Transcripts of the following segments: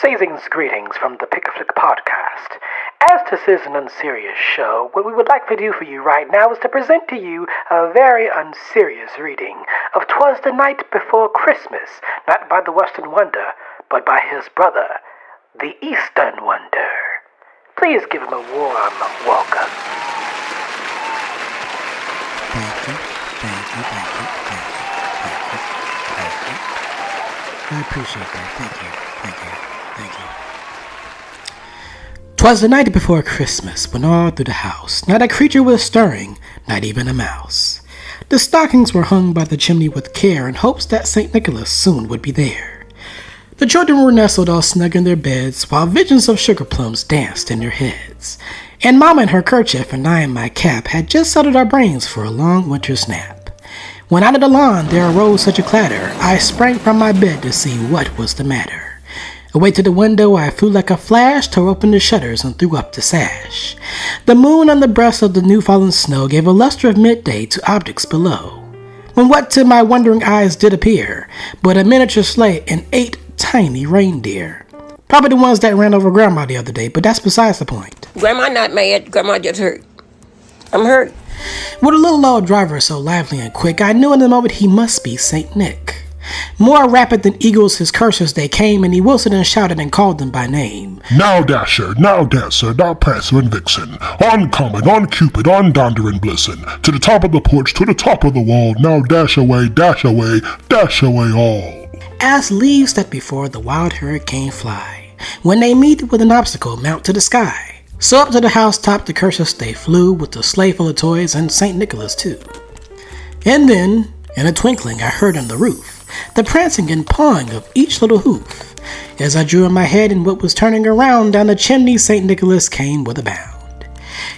Season's greetings from the Pic-a-Flic podcast. As this is an unserious show, what we would like to do for you right now is to present to you a very unserious reading of 'Twas the Night Before Christmas, not by the Western Wonder, but by his brother, the Eastern Wonder. Please give him a warm welcome. Thank you. I appreciate that. Thank you. 'Twas the night before Christmas, when all through the house not a creature was stirring, not even a mouse. The stockings were hung by the chimney with care in hopes that St. Nicholas soon would be there. The children were nestled all snug in their beds, while visions of sugar plums danced in their heads. And Mama in her kerchief and I in my cap had just settled our brains for a long winter's nap. When out of the lawn there arose such a clatter, I sprang from my bed to see what was the matter. Away to the window I flew like a flash, tore open the shutters and threw up the sash. The moon on the breast of the new-fallen snow gave a luster of midday to objects below, when what to my wondering eyes did appear but a miniature sleigh and 8 tiny reindeer. Probably the ones that ran over Grandma the other day, but that's besides the point. Grandma not mad, Grandma just hurt. I'm hurt. With a little old driver so lively and quick, I knew in the moment he must be St. Nick. More rapid than eagles his coursers they came, and he whistled and shouted and called them by name. Now Dasher, now Dancer, now Prancer and Vixen, on Comet, on Cupid, on Donder and Blitzen, to the top of the porch, to the top of the wall, now dash away all. As leaves that before the wild hurricane fly, when they meet with an obstacle mount to the sky, so up to the housetop the coursers they flew, with the sleigh full of toys and St. Nicholas too. And then, in a twinkling, I heard on the roof the prancing and pawing of each little hoof. As I drew in my head and what was turning around, down the chimney St. Nicholas came with a bound.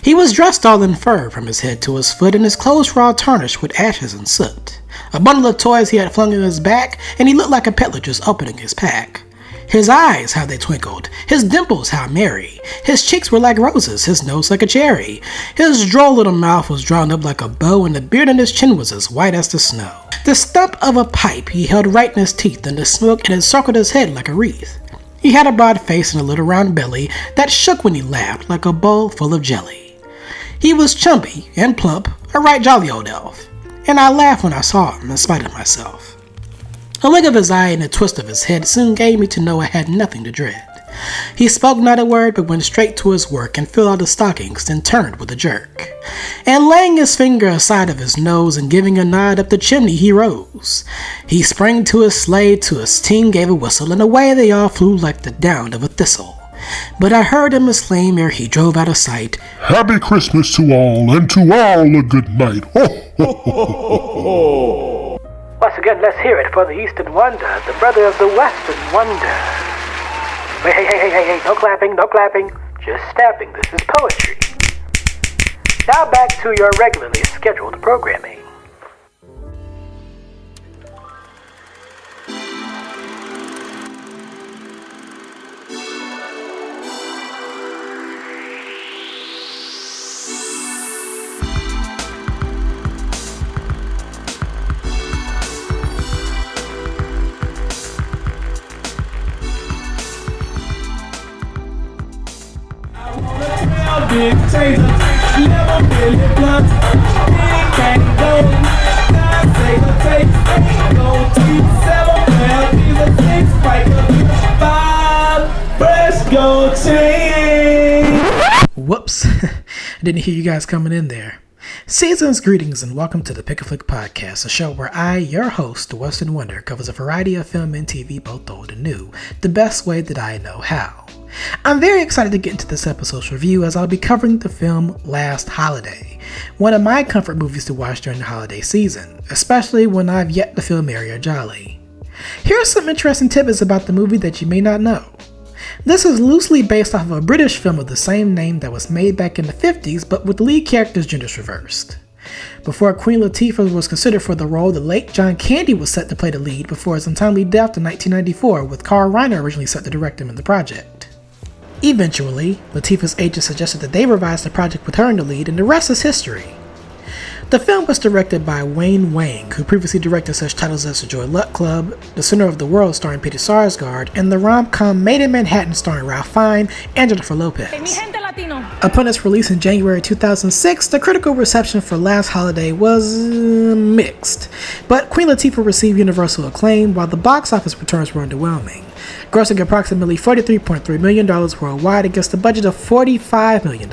He was dressed all in fur from his head to his foot, and his clothes were all tarnished with ashes and soot. A bundle of toys he had flung in his back, and he looked like a peddler just opening his pack. His eyes, how they twinkled, his dimples, how merry. His cheeks were like roses, his nose like a cherry. His droll little mouth was drawn up like a bow, and the beard on his chin was as white as the snow. The stump of a pipe he held right in his teeth, and the smoke it encircled his head like a wreath. He had a broad face and a little round belly that shook when he laughed like a bowl full of jelly. He was chumpy and plump, a right jolly old elf, and I laughed when I saw him in spite of myself. A wink of his eye and a twist of his head soon gave me to know I had nothing to dread. He spoke not a word, but went straight to his work and filled out the stockings, then turned with a jerk. And laying his finger aside of his nose and giving a nod up the chimney, he rose. He sprang to his sleigh, to his team gave a whistle, and away they all flew like the down of a thistle. But I heard him exclaim ere he drove out of sight, Happy Christmas to all, and to all a good night. Ho, ho, ho, ho, ho. Once again, let's hear it for the Eastern Wonder, the brother of the Western Wonder. Wait, hey, no clapping, just snapping, this is poetry. Now back to your regularly scheduled programming. Big taser, never really blunt. Big bang gold, God save the taste. Go T7, well, these are 6, Piper, 5, fresh gold chain. Whoops, I didn't hear you guys coming in there. Season's greetings and welcome to the Pic-a-Flic podcast, a show where I, your host, the Western Wonder, covers a variety of film and TV, both old and new, the best way that I know how. I'm very excited to get into this episode's review as I'll be covering the film Last Holiday, one of my comfort movies to watch during the holiday season, especially when I've yet to feel merry or jolly. Here are some interesting tidbits about the movie that you may not know. This is loosely based off of a British film of the same name that was made back in the 50s, but with the lead character's genders reversed. Before Queen Latifah was considered for the role, the late John Candy was set to play the lead before his untimely death in 1994, with Carl Reiner originally set to direct him in the project. Eventually, Latifah's agent suggested that they revise the project with her in the lead, and the rest is history. The film was directed by Wayne Wang, who previously directed such titles as The Joy Luck Club, The Center of the World starring Peter Sarsgaard, and the rom-com Made in Manhattan starring Ralph Fiennes and Jennifer Lopez. Upon its release in January 2006, the critical reception for Last Holiday was mixed, but Queen Latifah received universal acclaim while the box office returns were underwhelming, grossing approximately $43.3 million worldwide against a budget of $45 million.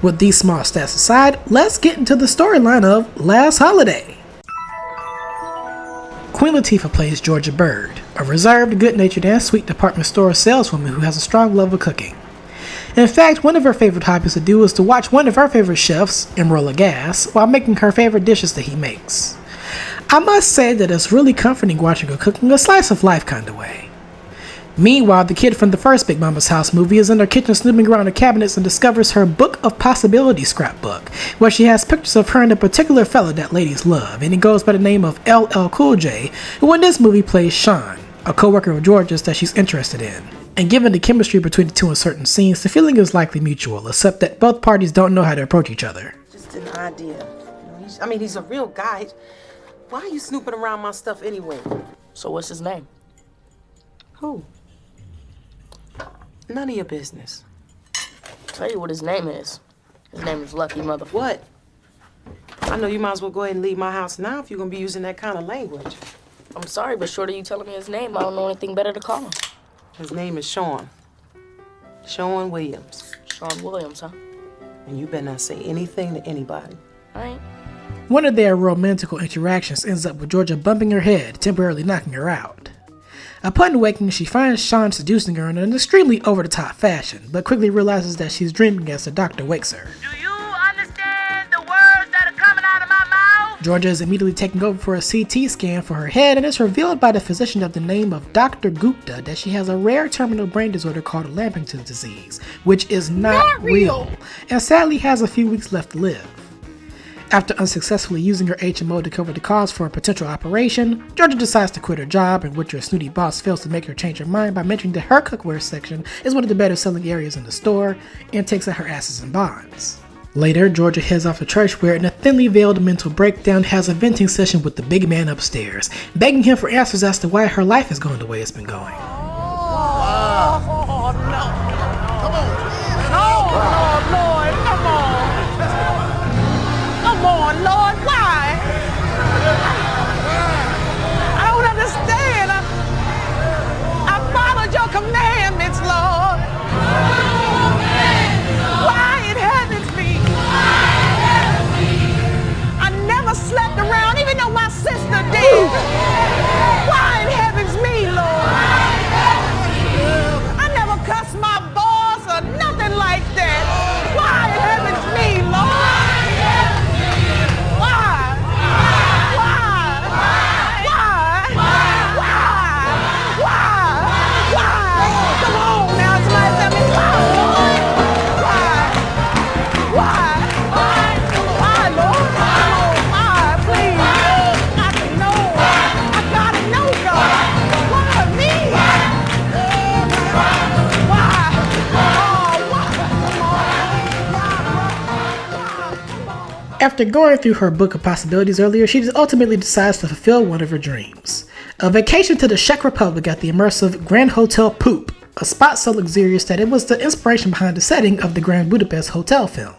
With these small stats aside, let's get into the storyline of Last Holiday. Queen Latifah plays Georgia Bird, a reserved, good-natured, and sweet department store saleswoman who has a strong love of cooking. In fact, one of her favorite hobbies to do is to watch one of her favorite chefs, Emerald Lagasse, while making her favorite dishes that he makes. I must say that it's really comforting watching her cooking a slice of life kind of way. Meanwhile, the kid from the first Big Mama's House movie is in her kitchen snooping around her cabinets and discovers her Book of Possibilities scrapbook, where she has pictures of her and a particular fella that ladies love, and he goes by the name of LL Cool J, who in this movie plays Sean, a co-worker of George's that she's interested in. And given the chemistry between the two in certain scenes, the feeling is likely mutual, except that both parties don't know how to approach each other. Just an idea. He's a real guy. Why are you snooping around my stuff anyway? So what's his name? Who? None of your business. Tell you what his name is. His name is Lucky Motherfucker. What? I know you might as well go ahead and leave my house now if you're gonna be using that kind of language. I'm sorry, but short of you telling me his name, I don't know anything better to call him. His name is Sean. Sean Williams. Sean Williams, huh? And you better not say anything to anybody. All right. One of their romantical interactions ends up with Georgia bumping her head, temporarily knocking her out. Upon waking, she finds Sean seducing her in an extremely over-the-top fashion, but quickly realizes that she's dreaming as the doctor wakes her. Do you understand the words that are coming out of my mouth? Georgia is immediately taken over for a CT scan for her head, and it's revealed by the physician of the name of Dr. Gupta that she has a rare terminal brain disorder called Lampington's disease, which is not real, and sadly has a few weeks left to live. After unsuccessfully using her HMO to cover the cost for a potential operation, Georgia decides to quit her job, in which her snooty boss fails to make her change her mind by mentioning that her cookware section is one of the better selling areas in the store, and takes out her asses in bonds. Later, Georgia heads off to church where, in a thinly veiled mental breakdown, has a venting session with the big man upstairs, begging him for answers as to why her life is going the way it's been going. Lord, why? I don't understand. I followed your commandments, Lord. Why it happens me? I never slept around, even though my sister did. Why it happens me, Lord? I never cussed my boss or nothing like that. Why it happens me, Lord? After going through her Book of Possibilities earlier, she ultimately decides to fulfill one of her dreams. A vacation to the Czech Republic at the immersive Grand Hotel Poop, a spot so luxurious that it was the inspiration behind the setting of the Grand Budapest Hotel film.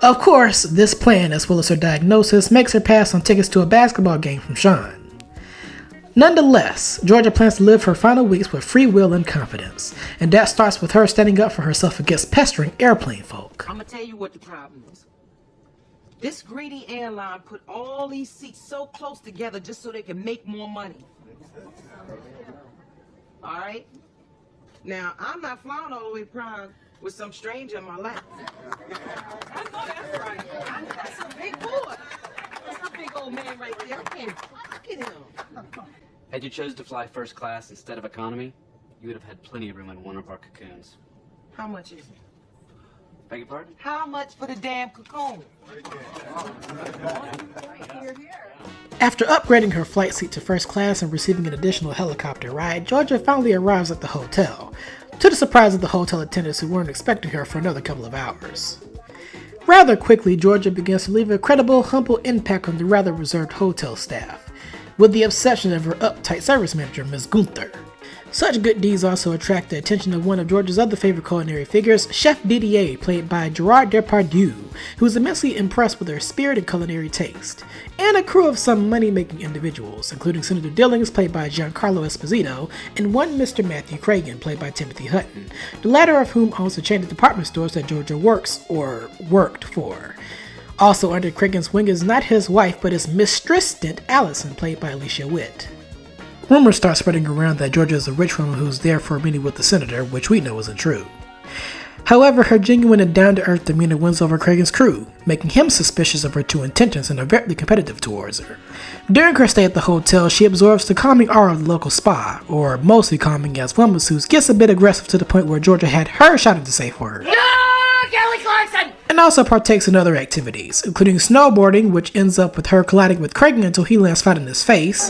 Of course, this plan, as well as her diagnosis, makes her pass on tickets to a basketball game from Sean. Nonetheless, Georgia plans to live her final weeks with free will and confidence, and that starts with her standing up for herself against pestering airplane folk. I'm gonna tell you what the problem is. This greedy airline put all these seats so close together just so they can make more money. All right? Now, I'm not flying all the way to Prague with some stranger in my lap. I know that's right. That's a big boy. That's a big old man right there. I can't look at him. Had you chosen to fly first class instead of economy, you would have had plenty of room in one of our cocoons. How much is it? Beg your pardon? How much for the damn cocoon? After upgrading her flight seat to first class and receiving an additional helicopter ride, Georgia finally arrives at the hotel, to the surprise of the hotel attendants who weren't expecting her for another couple of hours. Rather quickly, Georgia begins to leave a credible, humble impact on the rather reserved hotel staff, with the exception of her uptight service manager, Miss Gunther. Such good deeds also attract the attention of one of Georgia's other favorite culinary figures, Chef Didier, played by Gerard Depardieu, who is immensely impressed with her spirit and culinary taste, and a crew of some money-making individuals, including Senator Dillings, played by Giancarlo Esposito, and one Mr. Matthew Cragen, played by Timothy Hutton, the latter of whom owns the chain of department stores that Georgia works or worked for. Also under Cragen's wing is not his wife, but his mistress-stant Allison, played by Alicia Witt. Rumors start spreading around that Georgia is a rich woman who's there for a meeting with the senator, which we know isn't true. However, her genuine and down-to-earth demeanor wins over Cragen's crew, making him suspicious of her true intentions and overtly competitive towards her. During her stay at the hotel, she absorbs the calming aura of the local spa, or mostly calming as one masseuse gets a bit aggressive to the point where Georgia had her shouted to say for her. No, Kelly Clarkson! And also partakes in other activities, including snowboarding, which ends up with her colliding with Cragen until he lands flat in his face.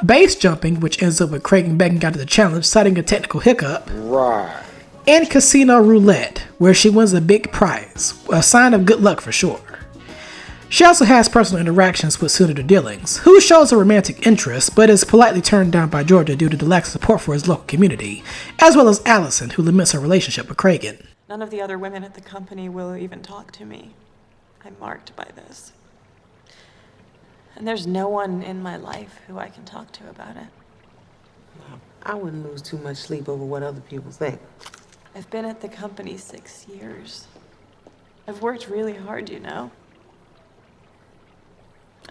Base jumping, which ends up with Cragen backing out of the challenge, citing a technical hiccup. Right. And casino roulette, where she wins a big prize, a sign of good luck for sure. She also has personal interactions with Senator Dillings, who shows a romantic interest, but is politely turned down by Georgia due to the lack of support for his local community, as well as Allison, who laments her relationship with Cragen. None of the other women at the company will even talk to me. I'm marked by this. And there's no one in my life who I can talk to about it. I wouldn't lose too much sleep over what other people think. I've been at the company 6 years. I've worked really hard, you know.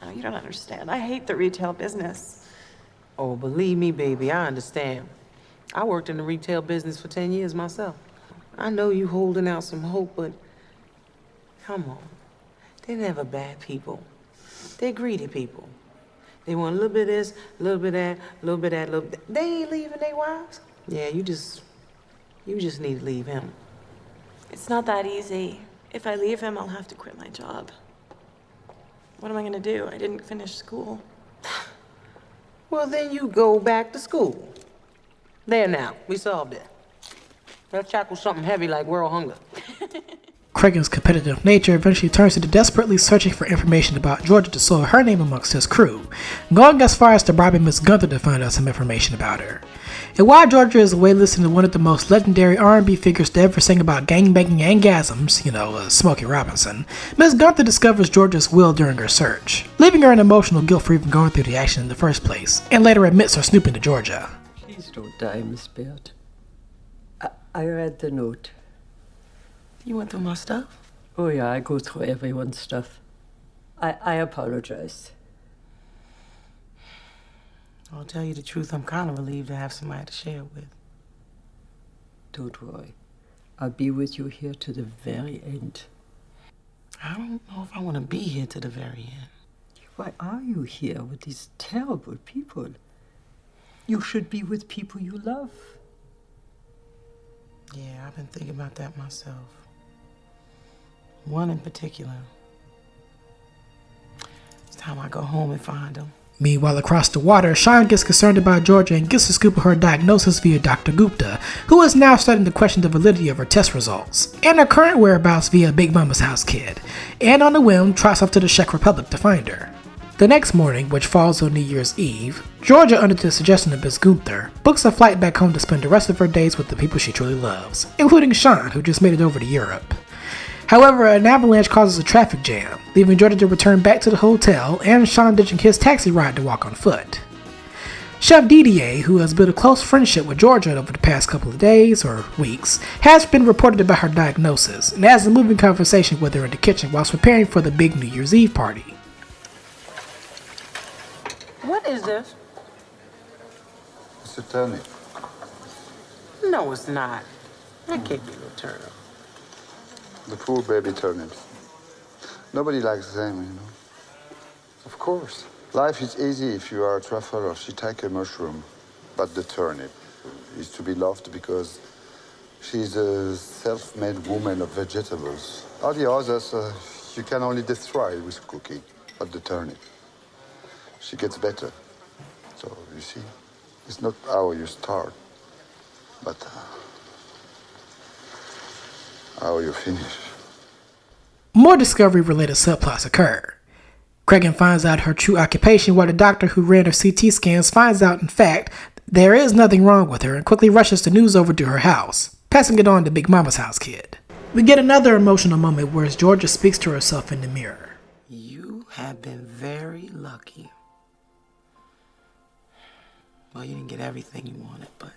Oh, you don't understand. I hate the retail business. Oh, believe me, baby, I understand. I worked in the retail business for 10 years myself. I know you holding out some hope, but come on. They're never bad people. They're greedy people. They want a little bit of this, a little bit of that, a little bit of that, a little bit. They ain't leaving their wives. Yeah, you just need to leave him. It's not that easy. If I leave him, I'll have to quit my job. What am I gonna do? I didn't finish school. Well, then you go back to school. There now, we solved it. Let's tackle something heavy like world hunger. Cragen's competitive nature eventually turns into desperately searching for information about Georgia to soil her name amongst his crew, going as far as to bribing Miss Gunther to find out some information about her. And while Georgia is waitlisted to one of the most legendary R&B figures to ever sing about gangbanging and gasms, Smokey Robinson, Miss Gunther discovers Georgia's will during her search, leaving her an emotional guilt for even going through the action in the first place, and later admits her snooping to Georgia. Please don't die, Miss Baird. I read the note. You went through my stuff? Oh yeah, I go through everyone's stuff. I apologize. I'll tell you the truth, I'm kind of relieved to have somebody to share with. Don't worry. I'll be with you here to the very end. I don't know if I want to be here to the very end. Why are you here with these terrible people? You should be with people you love. Yeah, I've been thinking about that myself. One in particular. It's time I go home and find him. Meanwhile, across the water, Sean gets concerned about Georgia and gets a scoop of her diagnosis via Dr. Gupta, who is now starting to question the validity of her test results, and her current whereabouts via Big Mama's house kid, and on a whim, trots off to the Czech Republic to find her. The next morning, which falls on New Year's Eve, Georgia, under the suggestion of Miss Gunther, books a flight back home to spend the rest of her days with the people she truly loves, including Sean, who just made it over to Europe. However, an avalanche causes a traffic jam, leaving Georgia to return back to the hotel and Sean ditching his taxi ride to walk on foot. Chef Didier, who has built a close friendship with Georgia over the past couple of days or weeks, has been reported about her diagnosis and has a moving conversation with her in the kitchen whilst preparing for the big New Year's Eve party. What is this? It's a turnip. No, it's not. That can't be no turnip. The poor baby turnips. Nobody likes them, you know. Of course. Life is easy if you are a truffle or shiitake mushroom. But the turnip is to be loved because she's a self-made woman of vegetables. All the others, you can only destroy with cooking. But the turnip, she gets better. So, you see, it's not how you start, but how you finish. More discovery-related subplots occur. Cregan finds out her true occupation while the doctor who ran her CT scans finds out, in fact, there is nothing wrong with her and quickly rushes the news over to her house, passing it on to Big Mama's house kid. We get another emotional moment where Georgia speaks to herself in the mirror. You have been very lucky. Well, you didn't get everything you wanted, but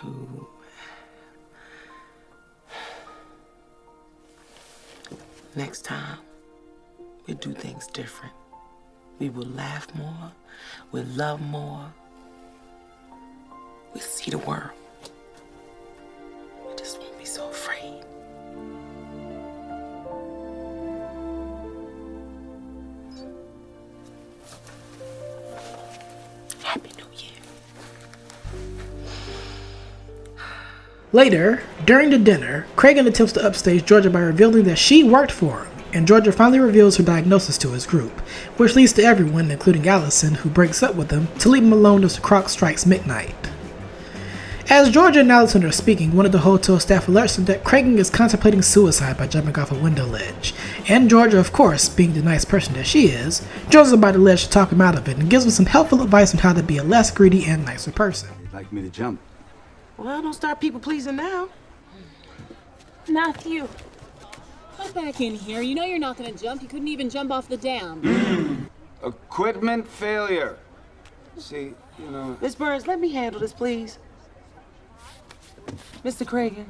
you... Next time, we'll do things different. We will laugh more, we'll love more, we'll see the world. We just won't be so afraid. Happy New Year. Later, during the dinner, Cregan attempts to upstage Georgia by revealing that she worked for him, and Georgia finally reveals her diagnosis to his group, which leads to everyone, including Allison, who breaks up with him, to leave him alone as the clock strikes midnight. As Georgia and Allison are speaking, one of the hotel staff alerts them that Cregan is contemplating suicide by jumping off a window ledge, and Georgia, of course, being the nice person that she is, joins him by the ledge to talk him out of it and gives him some helpful advice on how to be a less greedy and nicer person. You'd like me to jump? Well, don't start people pleasing now. Matthew, come back in here. You know you're not going to jump. You couldn't even jump off the dam. Equipment failure. See, you know... Miss Burns, let me handle this, please. Mr. Cregan,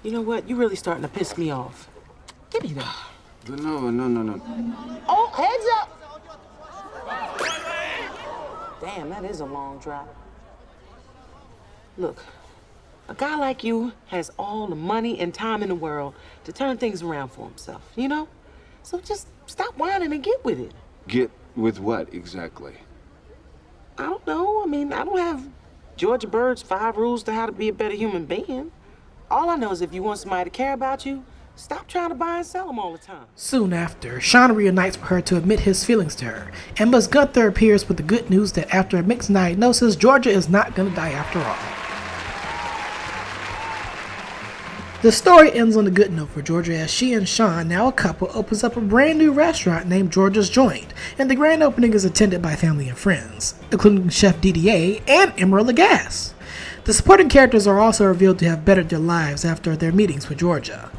you know what? You're really starting to piss me off. Give me that. No. Oh, heads up! Damn, that is a long drop. Look, a guy like you has all the money and time in the world to turn things around for himself, you know? So just stop whining and get with it. Get with what, exactly? I don't know. I mean, I don't have Georgia Bird's 5 rules to how to be a better human being. All I know is if you want somebody to care about you, stop trying to buy and sell them all the time. Soon after, Sean reunites with her to admit his feelings to her, and Miss Gunther appears with the good news that after a mixed diagnosis, Georgia is not gonna die after all. The story ends on a good note for Georgia as she and Sean, now a couple, opens up a brand new restaurant named Georgia's Joint, and the grand opening is attended by family and friends, including Chef DDA and Emerald Lagasse. The supporting characters are also revealed to have bettered their lives after their meetings with Georgia.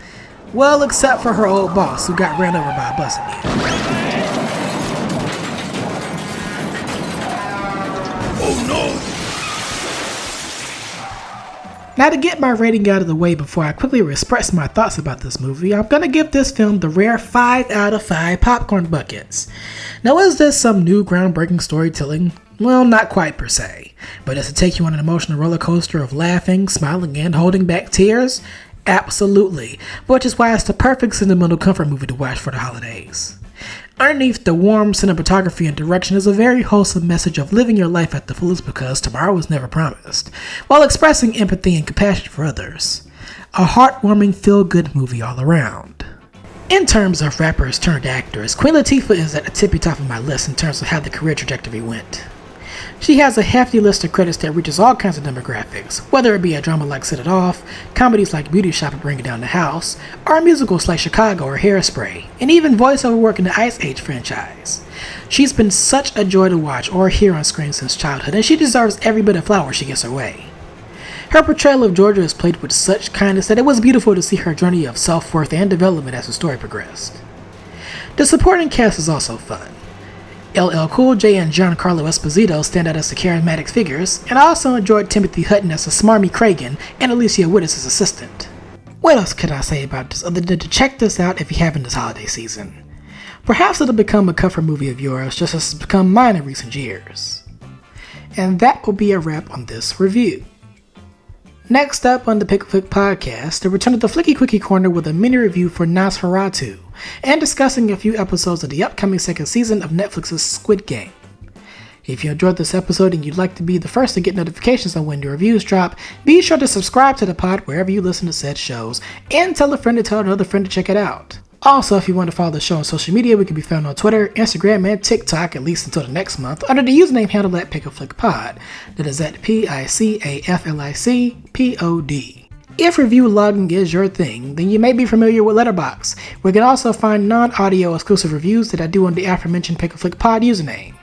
Well, except for her old boss, who got ran over by a bus in the end. Oh no! Now to get my rating out of the way before I quickly express my thoughts about this movie, I'm going to give this film the rare 5 out of 5 popcorn buckets. Now is this some new groundbreaking storytelling? Well, not quite per se, but does it take you on an emotional roller coaster of laughing, smiling, and holding back tears? Absolutely, which is why it's the perfect sentimental comfort movie to watch for the holidays. Underneath the warm cinematography and direction is a very wholesome message of living your life at the fullest because tomorrow is never promised, while expressing empathy and compassion for others. A heartwarming, feel-good movie all around. In terms of rappers turned actors, Queen Latifah is at the tippy top of my list in terms of how the career trajectory went. She has a hefty list of credits that reaches all kinds of demographics, whether it be a drama like Set It Off, comedies like Beauty Shop and Bring It Down the House, or musicals like Chicago or Hairspray, and even voiceover work in the Ice Age franchise. She's been such a joy to watch or hear on screen since childhood, and she deserves every bit of flowers she gets her way. Her portrayal of Georgia is played with such kindness that it was beautiful to see her journey of self-worth and development as the story progressed. The supporting cast is also fun. LL Cool J and Giancarlo Esposito stand out as the charismatic figures, and I also enjoyed Timothy Hutton as a smarmy Cregan and Alicia Witt as his assistant. What else can I say about this other than to check this out if you haven't this holiday season? Perhaps it'll become a comfort movie of yours just as it's become mine in recent years. And that will be a wrap on this review. Next up on the Pic-a-Flic podcast, the return of the Flicky Quickie Corner with a mini review for Nosferatu, and discussing a few episodes of the upcoming second season of Netflix's Squid Game. If you enjoyed this episode and you'd like to be the first to get notifications on when new reviews drop, be sure to subscribe to the pod wherever you listen to said shows, and tell a friend to tell another friend to check it out. Also, if you want to follow the show on social media, we can be found on Twitter, Instagram, and TikTok at least until the next month under the username handle at Pic-a-Flic Pod. That is at PICAFLICPOD. If review logging is your thing, then you may be familiar with Letterboxd, where you can also find non-audio exclusive reviews that I do on the aforementioned Pic-a-Flic pod username.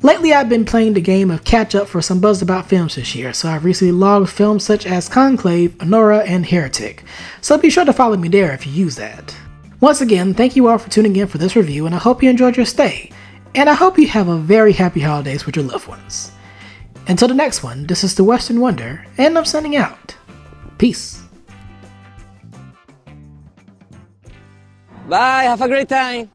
Lately I've been playing the game of catch up for some buzzed about films this year, so I've recently logged films such as Conclave, Honora, and Heretic, so be sure to follow me there if you use that. Once again, thank you all for tuning in for this review, and I hope you enjoyed your stay, and I hope you have a very happy holidays with your loved ones. Until the next one, this is the Western Wonder, and I'm signing out. Peace. Bye, have a great time.